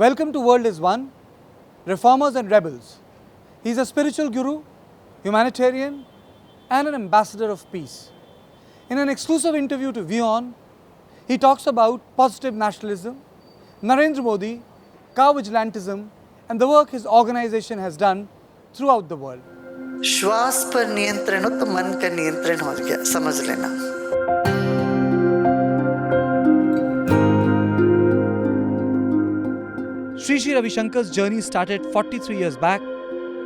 Welcome to World is One, Reformers and Rebels. He is a spiritual guru, humanitarian, and an ambassador of peace. In an exclusive interview to WION, he talks about positive nationalism, Narendra Modi, cow vigilantism, and the work his organization has done throughout the world. श्वास पर नियंत्रण हो तो मन का नियंत्रण हो गया, समझ लेना। Sri Sri Ravi Shankar's journey started 43 years back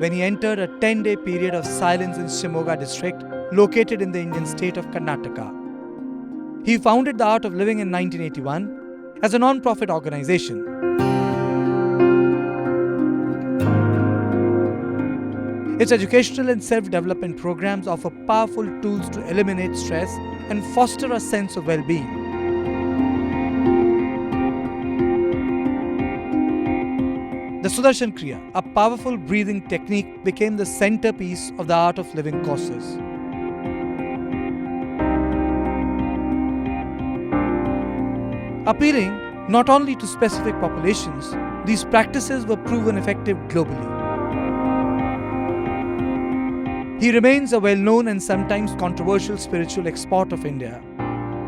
when he entered a 10-day period of silence in Shimoga district located in the Indian state of Karnataka. He founded the Art of Living in 1981 as a non-profit organization. Its educational and self-development programs offer powerful tools to eliminate stress and foster a sense of well-being. The Sudarshan Kriya, a powerful breathing technique, became the centerpiece of the Art of Living courses. Appealing not only to specific populations, these practices were proven effective globally. He remains a well-known and sometimes controversial spiritual export of India.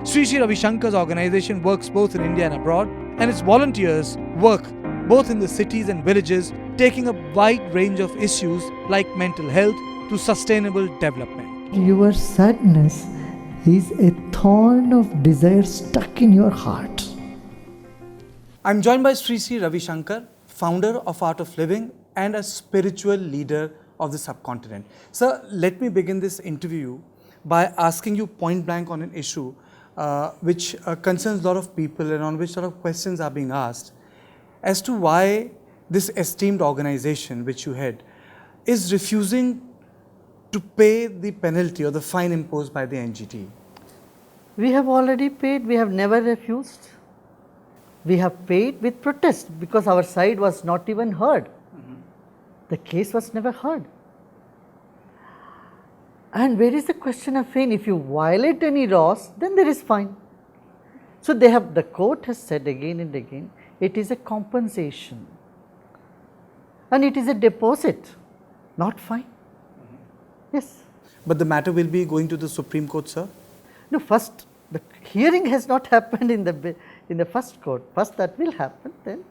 Sri Sri Ravi Shankar's organization works both in India and abroad, and its volunteers work both in the cities and villages, taking a wide range of issues like mental health to sustainable development. Your sadness is a thorn of desire stuck in your heart. I'm joined by Sri Sri Ravi Shankar, founder of Art of Living and a spiritual leader of the subcontinent. Sir, let me begin this interview by asking you point blank on an issue which concerns a lot of people and on which a lot of questions are being asked as to why this esteemed organization which you head is refusing to pay the penalty or the fine imposed by the NGT. We have already paid, we have never refused. We have paid with protest because our side was not even heard. The case was never heard. And where is the question of fine? If you violate any laws, then there is fine. So the court has said again and again, it is a compensation and it is a deposit, not fine. Yes. But the matter will be going to the Supreme Court, sir? No, first the hearing has not happened in the first court. First that will happen, then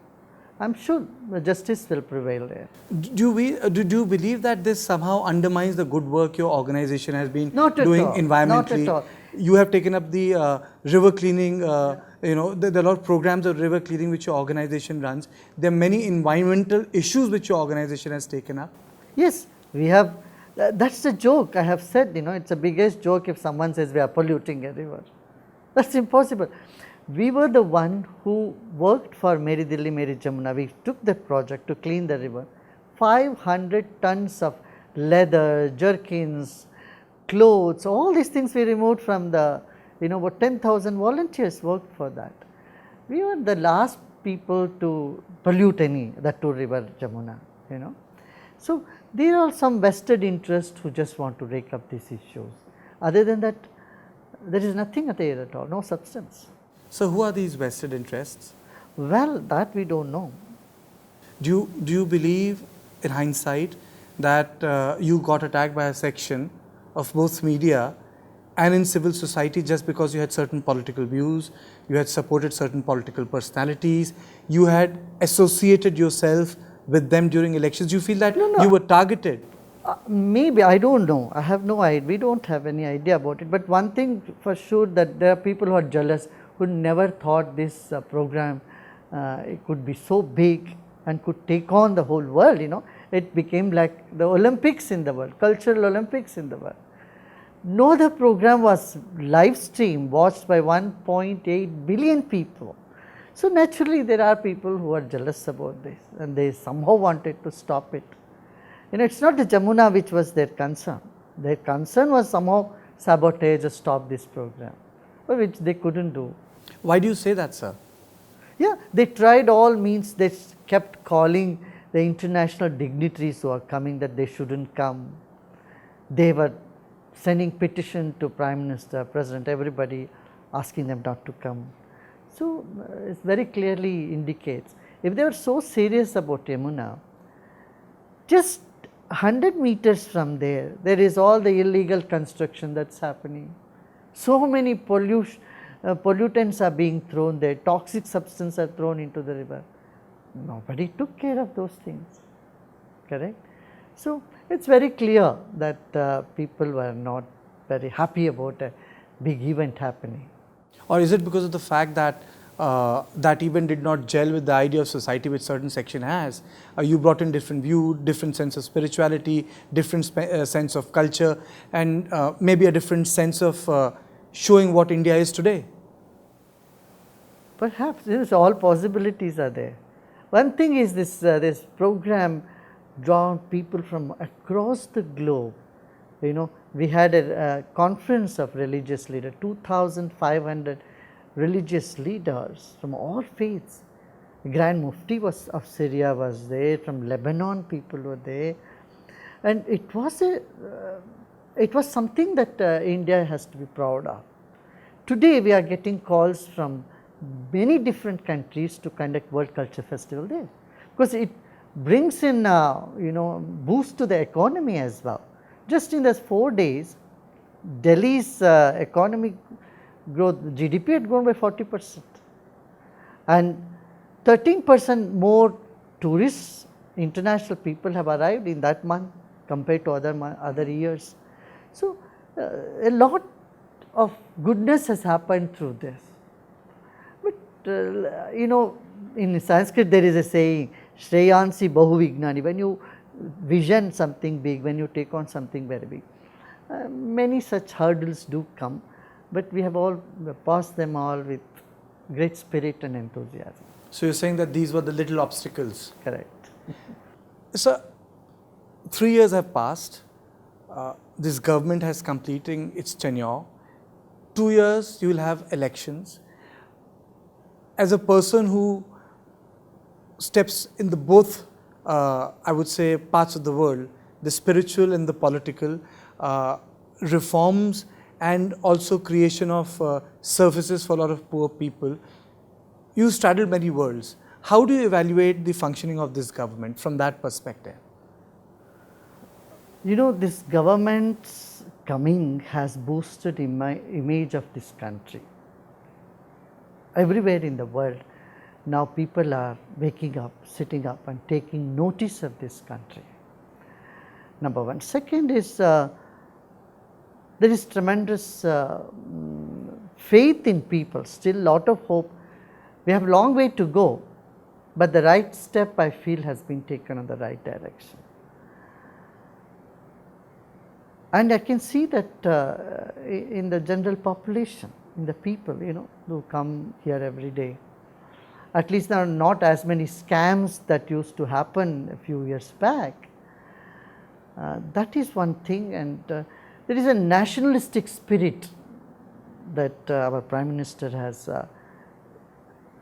I am sure the justice will prevail there. Do you believe that this somehow undermines the good work your organization has been Not at doing all. environmentally? Not at all. You have taken up the river cleaning, there are a lot of programs of river cleaning which your organization runs. There are many environmental issues which your organization has taken up. Yes, we have, that's the joke I have said, it's the biggest joke if someone says we are polluting a river. That's impossible. We were the one who worked for Meri Delhi, Meri Jamuna. We took the project to clean the river. 500 tons of leather, jerkins, clothes, all these things we removed from the, about 10,000 volunteers worked for that. We were the last people to pollute that to river Jamuna, So, there are some vested interests who just want to rake up these issues. Other than that, there is nothing there at all, no substance. So, who are these vested interests? Well, that we don't know. Do you believe in hindsight that you got attacked by a section of both media and in civil society just because you had certain political views, you had supported certain political personalities, you had associated yourself with them during elections? Do you feel that you were targeted? Maybe, I don't know. I have no idea. We don't have any idea about it. But one thing for sure, that there are people who are jealous, who never thought this program it could be so big and could take on the whole world, It became like the Olympics in the world, cultural Olympics in the world. No other program was live stream, watched by 1.8 billion people. So naturally there are people who are jealous about this and they somehow wanted to stop it. It's not the Jamuna which was their concern. Their concern was somehow sabotage or stop this program, which they couldn't do. Why do you say that, sir? Yeah, they tried all means. They kept calling the international dignitaries who are coming that they shouldn't come. They were sending petition to Prime Minister, President, everybody asking them not to come. So, it very clearly indicates if they were so serious about Yamuna, just 100 meters from there, there is all the illegal construction that is happening. So many pollutants are being thrown there, toxic substances are thrown into the river. Nobody took care of those things, correct? So, it is very clear that people were not very happy about a big event happening. Or is it because of the fact that that event did not gel with the idea of society which certain section has? You brought in different view, different sense of spirituality, different sense of culture, and maybe a different sense of showing what India is today. Perhaps this, all possibilities are there. One thing is this program drawn people from across the globe. You know, we had a conference of religious leaders, 2,500 religious leaders from all faiths. Grand Mufti of Syria was there, from Lebanon people were there, and it was something that India has to be proud of. Today we are getting calls from many different countries to conduct World Culture Festival there, because it brings in boost to the economy as well. Just in those 4 days, Delhi's economic growth, GDP had grown by 40%, and 13% more tourists, international people have arrived in that month compared to other years. So, a lot of goodness has happened through this. But in Sanskrit there is a saying, Shreyansi Bahuvignani, when you vision something big, when you take on something very big. Many such hurdles do come, but we have all passed them all with great spirit and enthusiasm. So, you are saying that these were the little obstacles. Correct. So, 3 years have passed, this government has completing its tenure, 2 years you will have elections. As a person who steps in the both, I would say, parts of the world, the spiritual and the political, reforms and also creation of services for a lot of poor people, you straddle many worlds. How do you evaluate the functioning of this government from that perspective? This government's coming has boosted image of this country. Everywhere in the world, now people are waking up, sitting up and taking notice of this country. Number one. Second is, there is tremendous faith in people, still lot of hope. We have a long way to go, but the right step I feel has been taken in the right direction. And I can see that in the general population, in the people, who come here every day. At least there are not as many scams that used to happen a few years back. That is one thing, and there is a nationalistic spirit that our Prime Minister has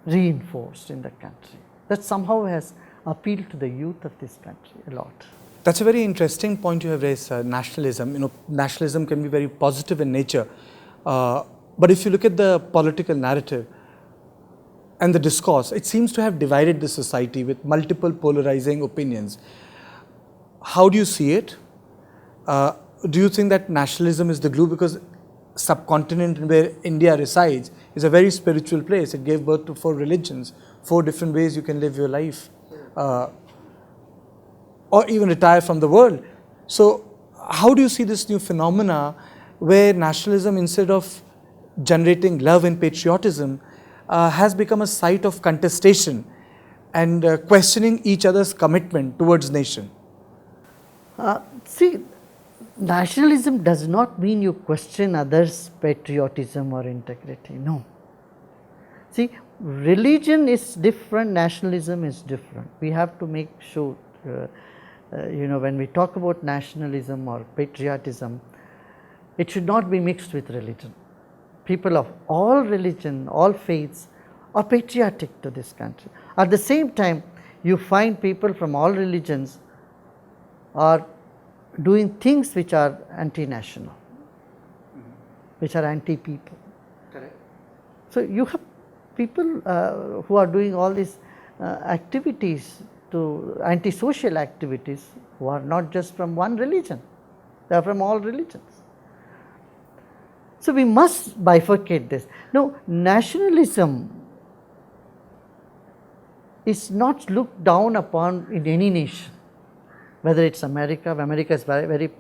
reinforced in the country, that somehow has appealed to the youth of this country a lot. That's a very interesting point you have raised, nationalism. Nationalism can be very positive in nature, but if you look at the political narrative and the discourse, it seems to have divided the society with multiple polarizing opinions. How do you see it? Do you think that nationalism is the glue? Because subcontinent where India resides is a very spiritual place. It gave birth to 4 religions, 4 different ways you can live your life, or even retire from the world. So, how do you see this new phenomena where nationalism, instead of generating love and patriotism, has become a site of contestation and questioning each other's commitment towards nation? See, nationalism does not mean you question others' patriotism or integrity, no. See, religion is different, nationalism is different. We have to make sure, when we talk about nationalism or patriotism, it should not be mixed with religion. People of all religion, all faiths are patriotic to this country. At the same time, you find people from all religions are doing things which are anti-national, which are anti-people. Correct. So, you have people who are doing all this activities, to antisocial activities, who are not just from one religion, they are from all religions. So, we must bifurcate this. Now, nationalism is not looked down upon in any nation, whether it is America. America is very, very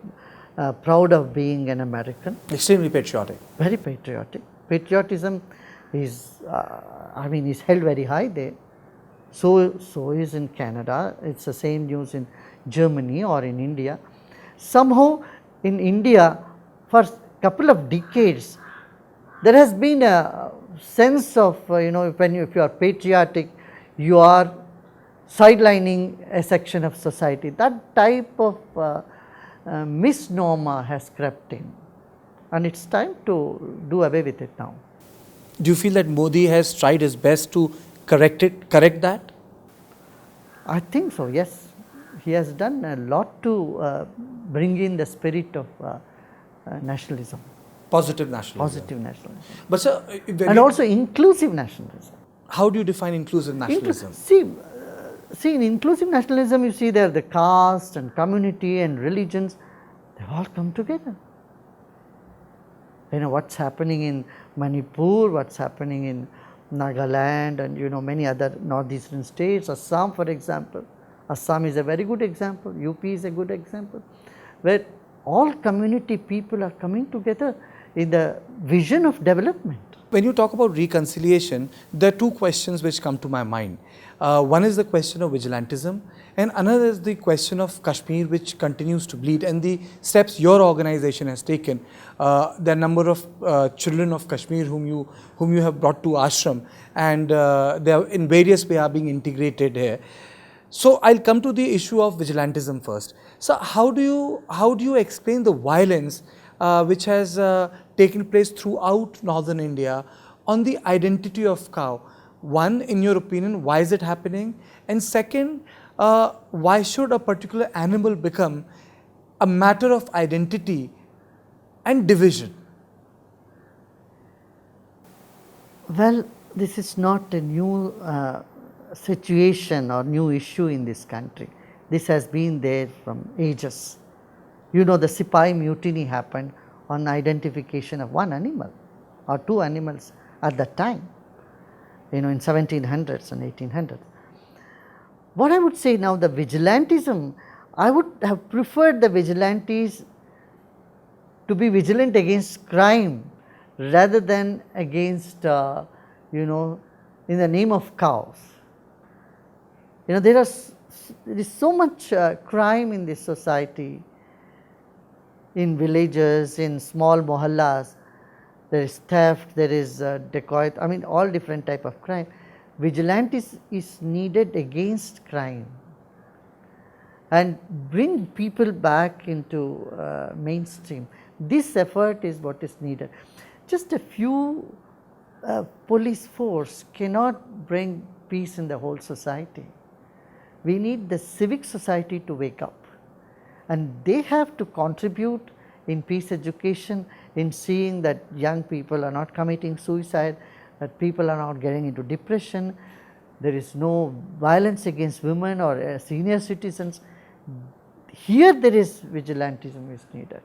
proud of being an American. Extremely patriotic. Very patriotic. Patriotism is, is held very high there. So is in Canada. It's the same news in Germany or in India. Somehow in India, for couple of decades, there has been a sense of if you are patriotic, you are sidelining a section of society. That type of misnomer has crept in, and it's time to do away with it now. Do you feel that Modi has tried his best to correct that? I think so, yes. He has done a lot to bring in the spirit of nationalism. Positive nationalism. Positive nationalism. But sir, and also inclusive nationalism. How do you define inclusive nationalism? See, in inclusive nationalism, you see there the caste and community and religions, they all come together. What's happening in Manipur, what's happening in Nagaland, and many other northeastern states, Assam for example. Assam is a very good example, UP is a good example, where all community people are coming together in the vision of development. When you talk about reconciliation, there are two questions which come to my mind. One is the question of vigilantism, and another is the question of Kashmir, which continues to bleed, and the steps your organization has taken. The number of children of Kashmir whom you have brought to ashram, and they are in various ways are being integrated here. So I'll come to the issue of vigilantism first. So how do you explain the violence which has taken place throughout northern India on the identity of cow? One, in your opinion, why is it happening? And second, why should a particular animal become a matter of identity and division? Well, this is not a new situation or new issue in this country. This has been there from ages. The Sipai mutiny happened on identification of one animal or two animals at that time, in 1700s and 1800s. What I would say now, the vigilantism, I would have preferred the vigilantes to be vigilant against crime rather than against, in the name of cows. There is so much crime in this society, in villages, in small mohallas. There is theft, there is dacoit, all different type of crime. Vigilance is needed against crime and bring people back into mainstream. This effort is what is needed. Just a few police force cannot bring peace in the whole society. We need the civic society to wake up, and they have to contribute in peace education, in seeing that young people are not committing suicide, that people are not getting into depression, there is no violence against women or senior citizens. Here there is vigilantism is needed.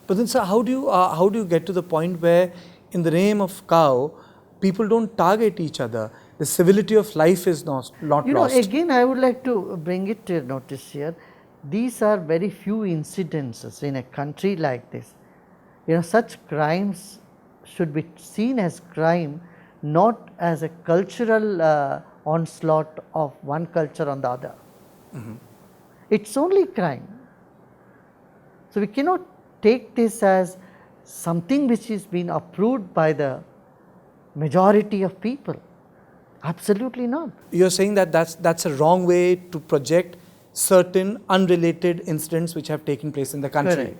But then sir, how do you get to the point where in the name of cow, people don't target each other? The civility of life is not lost. Again I would like to bring it to your notice here. These are very few incidences in a country like this. Such crimes should be seen as crime, not as a cultural onslaught of one culture on the other. Mm-hmm. It's only crime. So we cannot take this as something which is being approved by the majority of people. Absolutely not. You're saying that that's a wrong way to project certain unrelated incidents which have taken place in the country.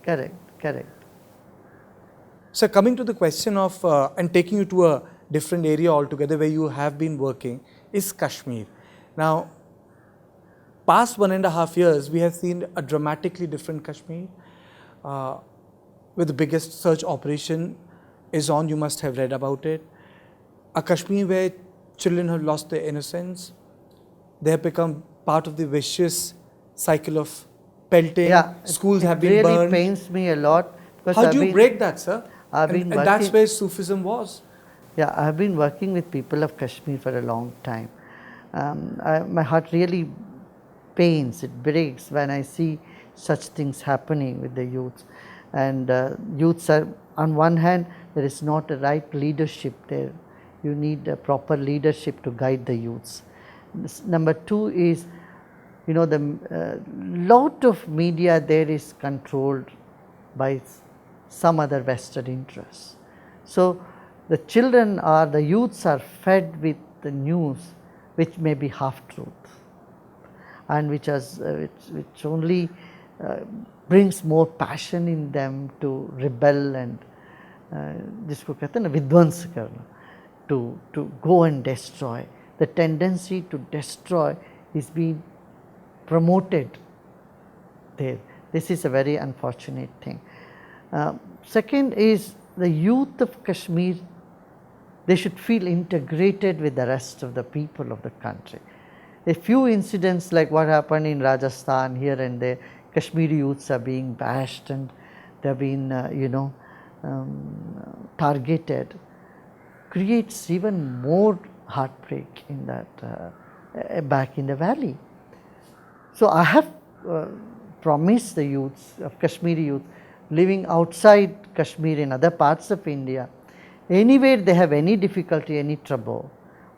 Correct. So coming to the question of and taking you to a different area altogether where you have been working is Kashmir. Now, past 1.5 years, we have seen a dramatically different Kashmir, where the biggest search operation is on. You must have read about it. A Kashmir where children have lost their innocence. They have become part of the vicious cycle of pelting. Yeah, Schools have been really burned. pains me a lot. Because How I've do you been- break that, sir? I've And, been and that's working- where Sufism was. Yeah, I have been working with people of Kashmir for a long time. My heart really pains, it breaks when I see such things happening with the youths. And youths are, on one hand, there is not a right leadership there. You need a proper leadership to guide the youths. Number two is, you know, the lot of media there is controlled by some other vested interests. So the children or the youths are fed with the news which may be half truth and which only brings more passion in them to rebel and जिसको कहते हैं ना विध्वंस करना, to go and destroy. The tendency to destroy is being promoted there. This is a very unfortunate thing. Second is the youth of Kashmir, they should feel integrated with the rest of the people of the country. A few incidents like what happened in Rajasthan here and there, Kashmiri youths are being bashed and they have been, targeted, creates even more heartbreak in that back in the valley. So I have promised the youths of Kashmiri youth living outside Kashmir in other parts of India, anywhere they have any difficulty, any trouble,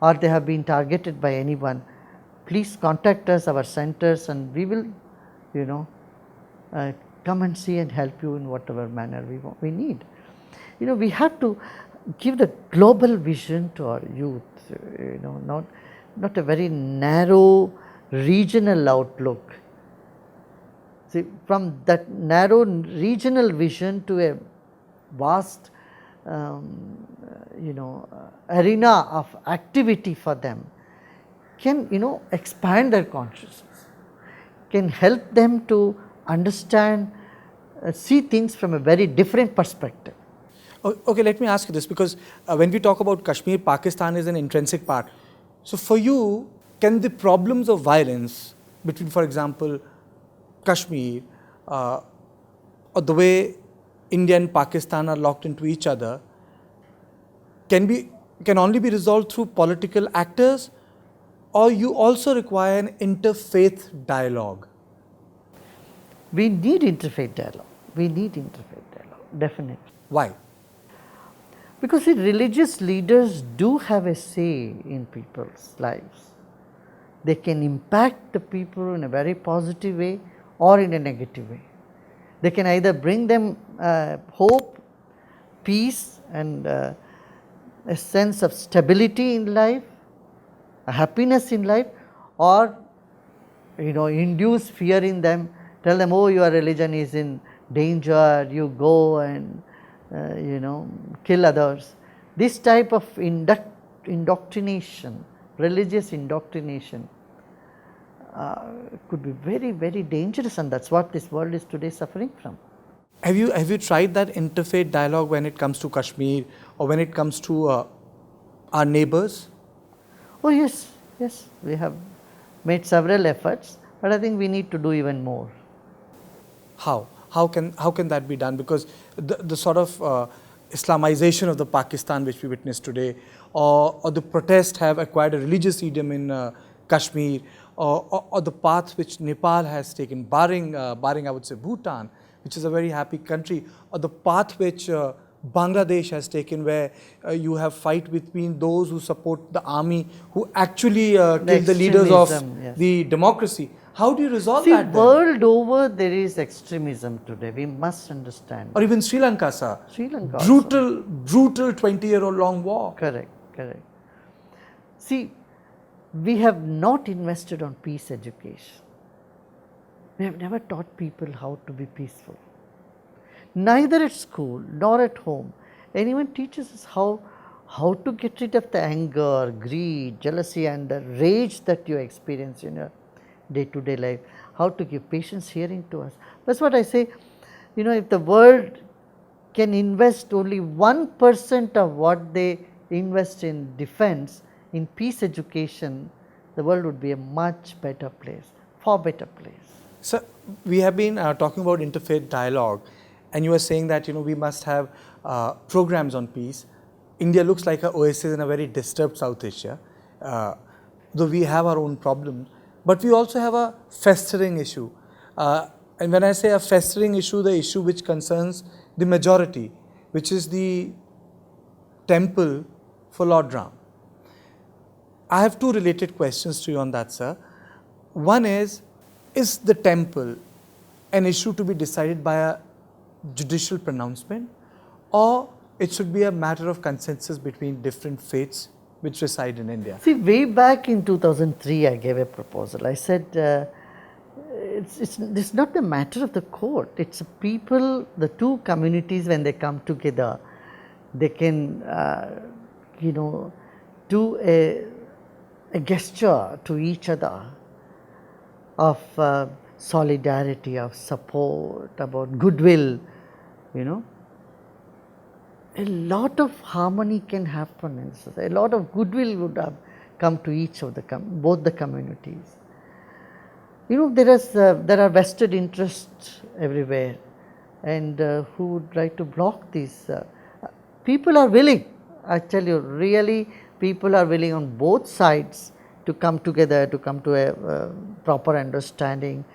or they have been targeted by anyone, please contact us, our centers, and we will, come and see and help you in whatever manner we need. We have to give the global vision to our youth, not a very narrow regional outlook. See, from that narrow regional vision to a vast, arena of activity for them can, expand their consciousness, can help them to understand, see things from a very different perspective. Okay, let me ask you this, because when we talk about Kashmir, Pakistan is an intrinsic part. So for you, can the problems of violence between, for example, Kashmir, or the way India and Pakistan are locked into each other, can only be resolved through political actors, or you also require an interfaith dialogue? We need interfaith dialogue. Definitely. Why? Because the religious leaders do have a say in people's lives. They can impact the people in a very positive way or in a negative way. They can either bring them hope, peace, and a sense of stability in life, a happiness in life, or induce fear in them, tell them, oh, your religion is in danger, you go and kill others. This type of indoctrination, religious indoctrination, could be very, very dangerous, and that's what this world is today suffering from. Have you tried that interfaith dialogue when it comes to Kashmir or when it comes to our neighbors? Oh yes, we have made several efforts, but I think we need to do even more. How? How can that be done? Because the sort of Islamization of the Pakistan which we witnessed today, or the protests have acquired a religious idiom in Kashmir, or the path which Nepal has taken, barring I would say Bhutan, which is a very happy country, or the path which Bangladesh has taken, where you have fight between those who support the army, who actually kill the leaders of yes. the democracy. How do you resolve See, that then? world over there is extremism today. We must understand. Or even Sri Lanka, sir. Sri Lanka also. Brutal 20-year-old long war. Correct. See, we have not invested on peace education. We have never taught people how to be peaceful. Neither at school nor at home. Anyone teaches us how to get rid of the anger, greed, jealousy, and the rage that you experience in your day-to-day life. How to give patience hearing to us. That's what I say. If the world can invest only 1% of what they invest in defense in peace education, the world would be a much better place, far better place. So we have been talking about interfaith dialogue, and you were saying that we must have programs on peace. India looks like an oasis in a very disturbed South Asia, though we have our own problems. But we also have a festering issue. And when I say a festering issue, the issue which concerns the majority, which is the temple for Lord Ram. I have two related questions to you on that, sir. One is the temple an issue to be decided by a judicial pronouncement, or it should be a matter of consensus between different faiths which reside in India? See, way back in 2003, I gave a proposal. I said, it's not a matter of the court. It's people, the two communities, when they come together, they can, do a gesture to each other of solidarity, of support, about goodwill, A lot of harmony can happen in society. A lot of goodwill would have come to each of both the communities. There are vested interests everywhere, and who would like to block these? People are willing. I tell you, really, people are willing on both sides to come together, to come to a proper understanding,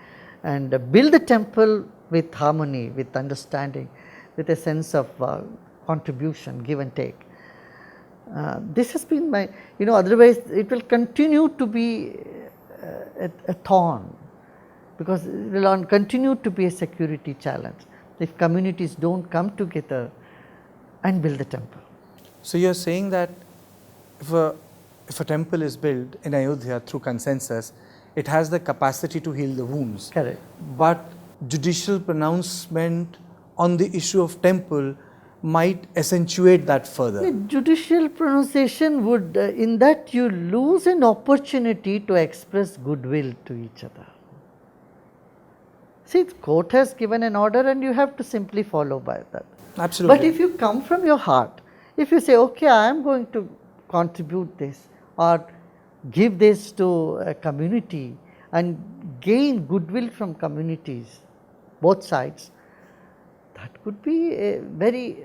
and build the temple with harmony, with understanding, with a sense of contribution, give and take. This has been my, otherwise it will continue to be a thorn, because it will continue to be a security challenge if communities don't come together and build the temple. So you are saying that if a temple is built in Ayodhya through consensus, it has the capacity to heal the wounds. Correct. But judicial pronouncement on the issue of temple might accentuate that further. The judicial pronunciation would, in that you lose an opportunity to express goodwill to each other. See, the court has given an order and you have to simply follow by that. Absolutely. But if you come from your heart, if you say, okay, I am going to contribute this or give this to a community and gain goodwill from communities, both sides, that could be a very,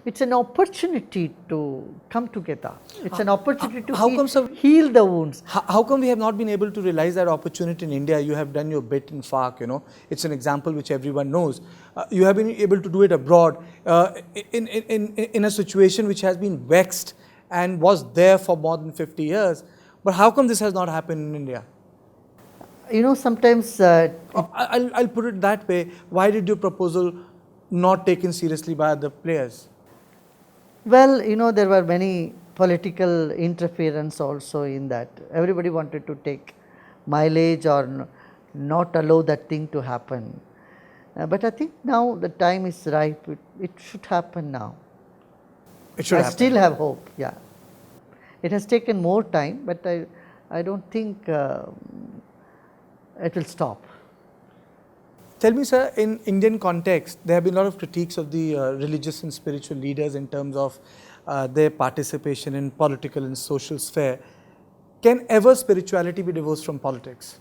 it's an opportunity to come together. It's an opportunity to heal the wounds. How come we have not been able to realize that opportunity in India? You have done your bit in FARC, it's an example which everyone knows. You have been able to do it abroad in a situation which has been vexed and was there for more than 50 years. But how come this has not happened in India? Sometimes... I'll put it that way. Why did your proposal not taken seriously by the players? Well, there were many political interference also in that. Everybody wanted to take mileage or not allow that thing to happen. But I think now the time is ripe. It should happen now. It should happen. I still have hope, yeah. It has taken more time, but I don't think it will stop. Tell me, sir, in Indian context, there have been a lot of critiques of the religious and spiritual leaders in terms of their participation in political and social sphere. Can ever spirituality be divorced from politics?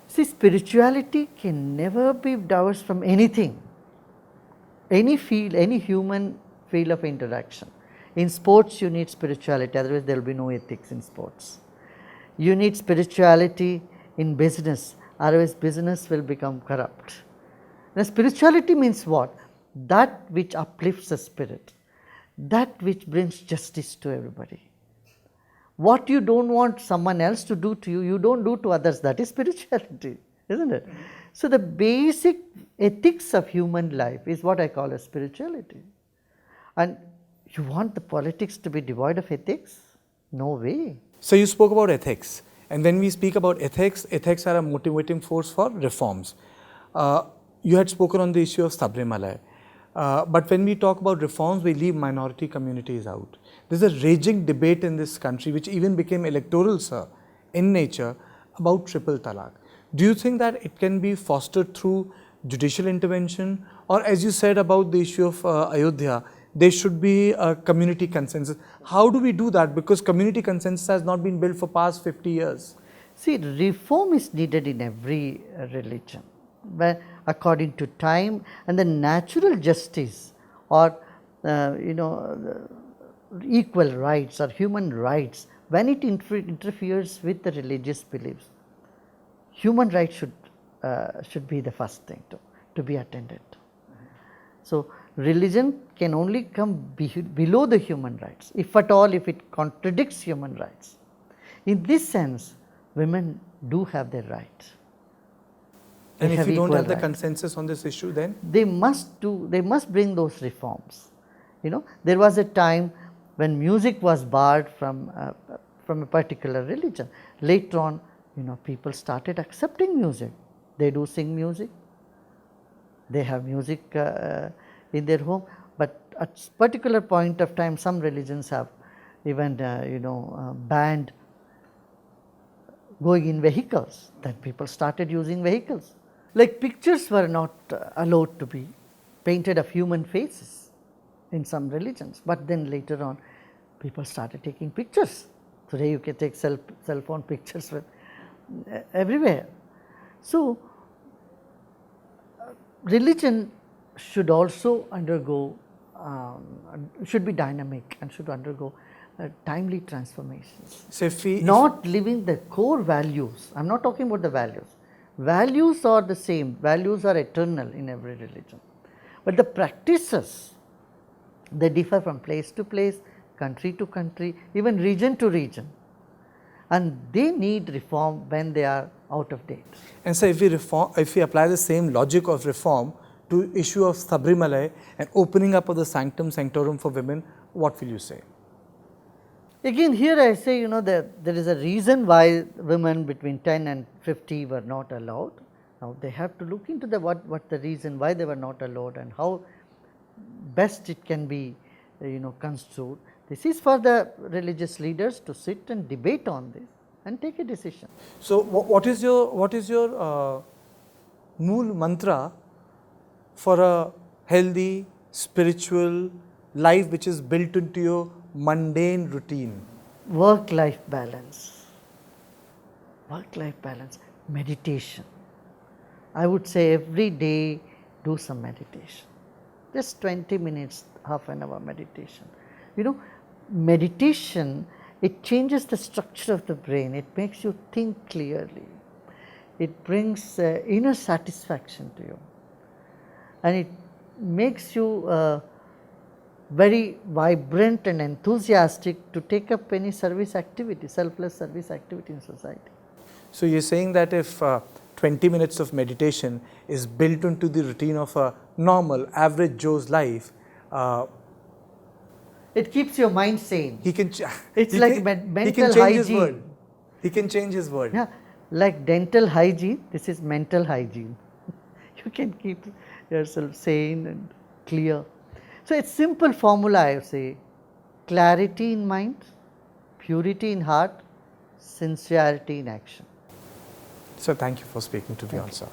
See, spirituality can never be divorced from anything, any field, any human field of interaction. In sports, you need spirituality, otherwise there will be no ethics in sports. You need spirituality in business, otherwise business will become corrupt. Now, spirituality means what? That which uplifts the spirit, that which brings justice to everybody. What you don't want someone else to do to you, you don't do to others. That is spirituality, isn't it? So the basic ethics of human life is what I call as spirituality. And you want the politics to be devoid of ethics? No way. So you spoke about ethics. And when we speak about ethics, ethics are a motivating force for reforms. You had spoken on the issue of Sabarimala. But when we talk about reforms, we leave minority communities out. There's a raging debate in this country, which even became electoral, sir, in nature, about triple talaq. Do you think that it can be fostered through judicial intervention? Or as you said about the issue of Ayodhya, there should be a community consensus. How do we do that? Because community consensus has not been built for past 50 years. See, reform is needed in every religion, but according to time and the natural justice or equal rights or human rights, when it interferes with the religious beliefs, human rights should be the first thing to be attended to. So, religion can only come below the human rights, if at all, if it contradicts human rights. In this sense, women do have their rights. And if you don't have the rights. consensus on this issue, then? They must bring those reforms. There was a time when music was barred from a particular religion. Later on, people started accepting music. They do sing music. They have music in their home, but at particular point of time, some religions have even banned going in vehicles. Then people started using vehicles. Like pictures were not allowed to be painted of human faces in some religions, but then later on, people started taking pictures. Today, you can take cell phone pictures with everywhere. So, religion should also undergo, should be dynamic and should undergo timely transformations. So if we Not living the core values. I am not talking about the values. Values are the same, values are eternal in every religion. But the practices, they differ from place to place, country to country, even region to region. And they need reform when they are out of date. And so if we apply the same logic of reform to issue of Sabarimala and opening up of the sanctum sanctorum for women, what will you say? Again, here I say, that there is a reason why women between 10 and 50 were not allowed. Now, they have to look into what the reason why they were not allowed and how best it can be, construed. This is for the religious leaders to sit and debate on this and take a decision. So, what is your mool mantra for a healthy spiritual life which is built into your mundane routine? Work-life balance. Work-life balance. Meditation. I would say every day do some meditation. Just 20 minutes, half an hour meditation. Meditation, it changes the structure of the brain. It makes you think clearly. It brings inner satisfaction to you. And it makes you very vibrant and enthusiastic to take up any service activity, selfless service activity in society. So, you are saying that if 20 minutes of meditation is built into the routine of a normal, average Joe's life, it keeps your mind sane. It's like mental hygiene. He can change his world. Yeah, like dental hygiene, this is mental hygiene. You can keep yourself sane and clear. So, it's simple formula, I say: clarity in mind, purity in heart, sincerity in action. So, thank you for speaking to me, sir.